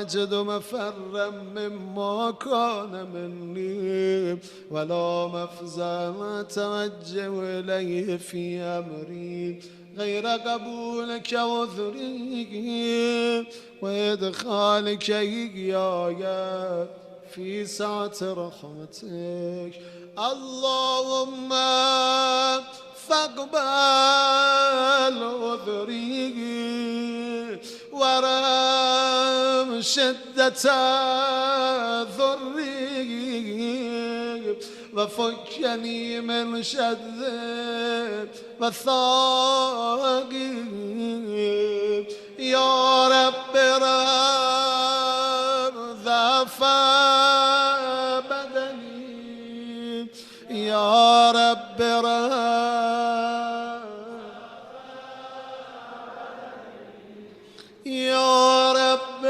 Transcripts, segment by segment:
أجد مفرا مما كان مني ولا مفزا أتوجه إليه في أمري غير قبولك عذري وإدخالك إياي في سعة رحمتك. اللهم فاقبل عذري ورم شدة ضري وفكني من شد وثاقي يا رب ضعف بدني يا رب يا رب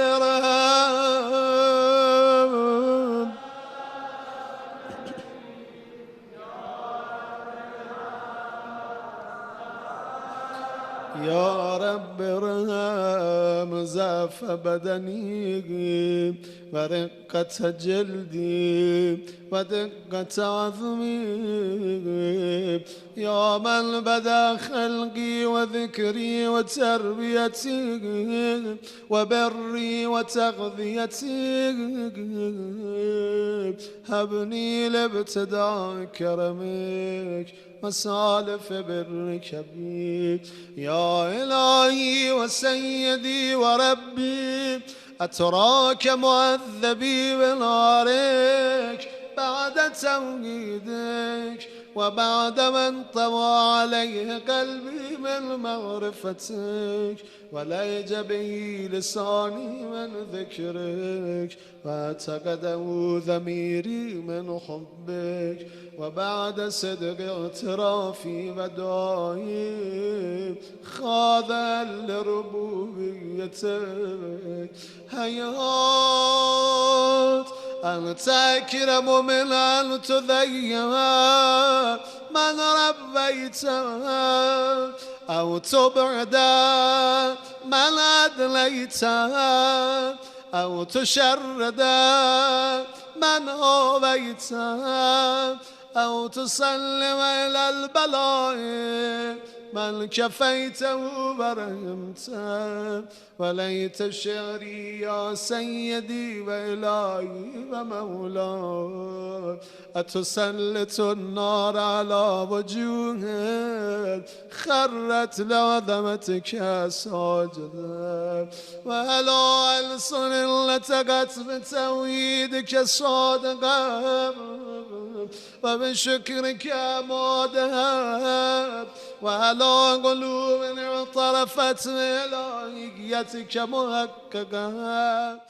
يا رب ارحم ضعف بدني ورقة جلدي ودقة عظمي يا من بدا خلقي وذكري وتربيتي وبري وتغذيتي هبني لابتداء كرمك وسالف برك بي يا إلهي وسيدي وربي أتراك معذبي بنارك بعد توحيدك وبعد من طوى عليه قلبي من معرفتك وليج به لساني من ذكرك واعتقده ضميري من حبك وبعد صدق اعترافي ودعائي خاضع لربوبيتك هيهات أنت أكرم من أن تذيع من ربيت أو تبعد من أدليت أو تشرد من أوبيت أو تسلم إلى البلاء من كفيته ورحمته وليت شعري يا سيدي وإلهي ومولاي أتسلط النار على وجوه خرت لعظمتك ساجدا وعلى ألسن التقت بتوحيدك صادقا وبشكرك مادها وعلى قلوب اعترفت بإلهيتك محققا